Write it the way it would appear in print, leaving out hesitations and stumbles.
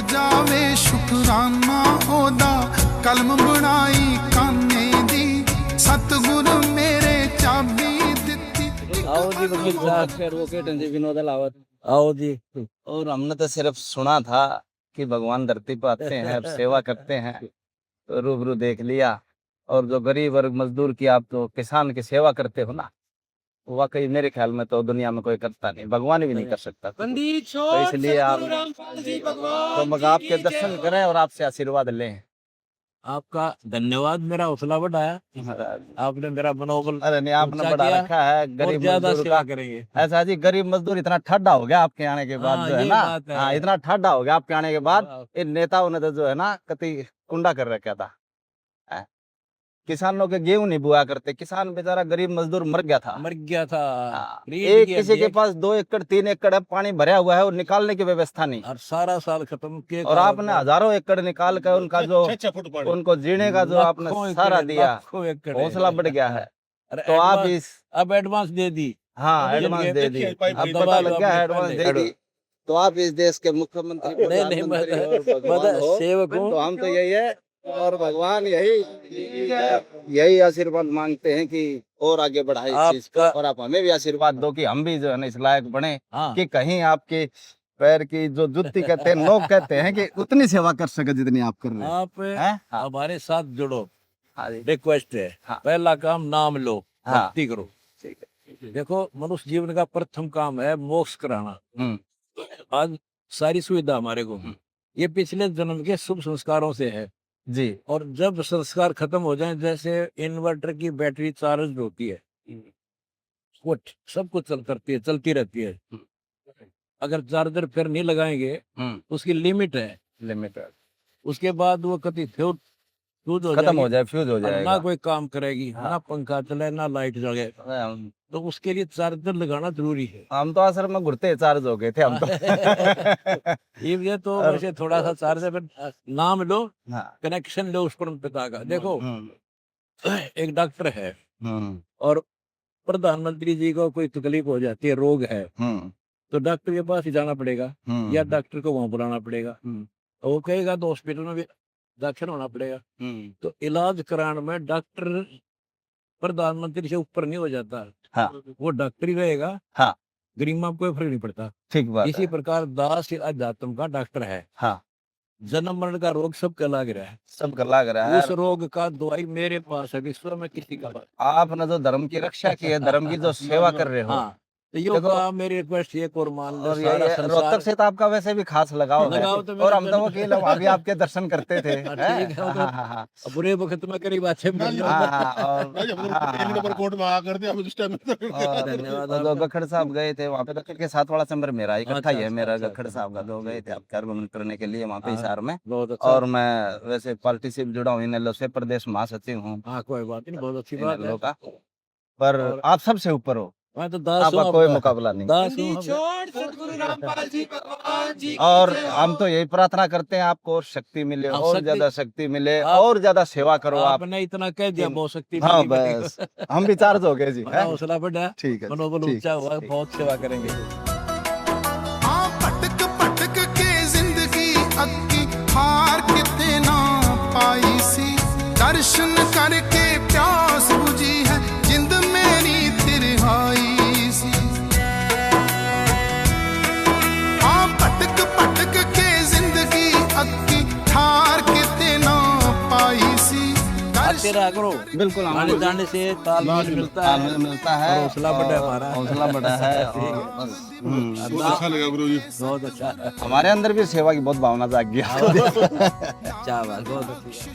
जावे शुकराना ओदा कलम बनाई काने दी सतगुरु मेरे चाबी दित्ती। आओ जी वकील साहब, फिर वो कहते जी विनोद लावत आओ जी। और हमने तो सिर्फ सुना था कि भगवान धरती पर आते हैं, सेवा करते हैं, तो रूबरू देख लिया। और जो गरीब वर्ग मजदूर की आप तो किसान की सेवा करते हो ना, वाकई मेरे ख्याल में तो दुनिया में कोई करता नहीं, भगवान भी नहीं कर सकता। तो इसलिए आप तो मगर आपके दर्शन करें और आपसे आशीर्वाद लें। आपका धन्यवाद, मेरा हौसला बढ़ाया, आपने मेरा मनोबल। अरे नहीं, आपने ऊंचा बढ़ा किया रखा है और गरीब ज्यादा मजदूर सेवा का। करेंगे। ऐसा जी, गरीब मजदूर इतना ठंडा हो गया आपके आने के बाद, हाँ, जो है ये ना, बात है। हाँ इतना ठंडा हो गया आपके आने के बाद। हाँ। इन नेताओं ने तो जो है ना कति कुंडा कर रखा था। किसानों के गेहूं नहीं बुआ करते, किसान बेचारा गरीब मजदूर मर गया था। मर गया था। हाँ, रीढ़ एक की किसी हड्डी के है। पास 2 एकड़ 3 एकड़ है, पानी भरा हुआ है और निकालने की व्यवस्था नहीं। और सारा साल खत्म किए। और आपने हजारों एकड़ निकाल कर उनका जो उनको जीने का जो आपने सारा दिया, हौसला बढ़ गया है। तो आप इस अब एडवांस दे दी। हाँ एडवांस दे दी, अब पता लग गया है एडवांस दे दी। तो आप इस देश के मुख्यमंत्री, प्रधानमंत्री और भगवान हो, सेवक तो हम तो यही है और भगवान यही आशीर्वाद मांगते हैं कि और आगे बढ़ाए इस चीज को, और आप हमें भी आशीर्वाद दो कि हम भी जो है ना इस लायक बने। हाँ। कि कहीं आपके पैर की जो जुत्ती कहते हैं, नोक कहते हैं, कि उतनी सेवा कर सके जितनी आप कर रहे हैं। आप हमारे साथ जुड़ो, हाँ जी। रिक्वेस्ट है। हाँ। पहला काम नाम लो, हाँ। भक्ति करो। ठीक है। देखो, मनुष्य जीवन का प्रथम काम है मोक्ष कराना। आज सारी सुविधा हमारे को, ये पिछले जन्म के शुभ संस्कारों से है जी। और जब संस्कार खत्म हो जाए, जैसे इन्वर्टर की बैटरी चार्ज होती है, वो सब कुछ चलती रहती है। अगर चार्जर फिर नहीं लगाएंगे तो उसकी लिमिट है। उसके बाद वो कभी खत्म हो जाए, फ्यूज हो ना जाएगा। कोई काम करेगी। हाँ। ना पंखा चले, ना लाइट जले, तो उसके लिए चार्जर लगाना जरूरी है। हम तो असर में घुरते चार्ज हो गए थे हम तो। ये तो वैसे थोड़ा सा चार्जर पर नाम लो, हाँ। कनेक्शन लो उस परम पिता का। देखो, एक डॉक्टर है और प्रधानमंत्री जी को कोई तकलीफ हो जाती है, रोग है, तो डॉक्टर के पास ही जाना पड़ेगा या डॉक्टर को वहां बुलाना पड़ेगा। तो वो कहेगा तो हॉस्पिटल में भी दाखिल होना पड़ेगा। तो इलाज कराने में डॉक्टर प्रधानमंत्री से ऊपर नहीं हो जाता। हाँ। वो डॉक्टर ही रहेगा। हाँ। गरीब में कोई फर्क नहीं पड़ता। ठीक बात इसी है। प्रकार दास अध्यात्म का डॉक्टर है। हाँ। जन्म मरण का रोग सबका लग रहा है, सबका लग रहा है। उस रोग का दवाई मेरे पास है, विश्व में किसी का पास। आपने जो धर्म की रक्षा की है, धर्म की जो सेवा कर रहे हो। हाँ, तो ये का मेरी रिक्वेस्ट एक और मान लो। और रोहतक से तो आपका वैसे भी खास लगाव है, तो और हम तो वकील वहाँ भी आपके दर्शन करते थे। ठीक है, हाँ। बुरे वक्त में करीब अच्छे धन्यवाद। गखड़ साहब गए थे वहाँ पे, गखड़ के साथ वाला चंबर मेरा इकट्ठा ही है, मेरा गखड़ साहब का दो गए थे आप कार्य करने के लिए वहाँ पे हिसार में। और मैं वैसे पार्टी से जुड़ा हूँ, इनेलो से प्रदेश महासचिव हूँ। हाँ, कोई बात नहीं, बहुत अच्छी बात है। पर आप सबसे ऊपर हो, मैं तो दास आपका हूँ, कोई मुकाबला नहीं। दास हूँ। और हम तो यही प्रार्थना करते हैं आपको और शक्ति मिले, और ज्यादा शक्ति मिले, और ज्यादा सेवा करो आप। आपने इतना कह दिया, बहुत शक्ति। हाँ बस, हम भी चार्ज हो गए जी। हौसला बढ़ा, ठीक है, मनोबल ऊंचा हुआ, बहुत सेवा करेंगे। पटक पटक के जिंदगी अक्की हार किते ना पाई सी, दर्शन करके प्यास बुझी है जिंद मेरी तिरहाई सी। पटक पटक के जिंदगी अक्की हार किते ना पाई सी। तेरा करो, बिल्कुल आने जाने से तालमेल मिलता है, हौसला बढ़ा हमारा, हौसला बढ़ा है। अच्छा लगा गुरु जी, बहुत अच्छा। हमारे अंदर भी सेवा की बहुत भावना जाग गई। अच्छा बात, बहुत अच्छी।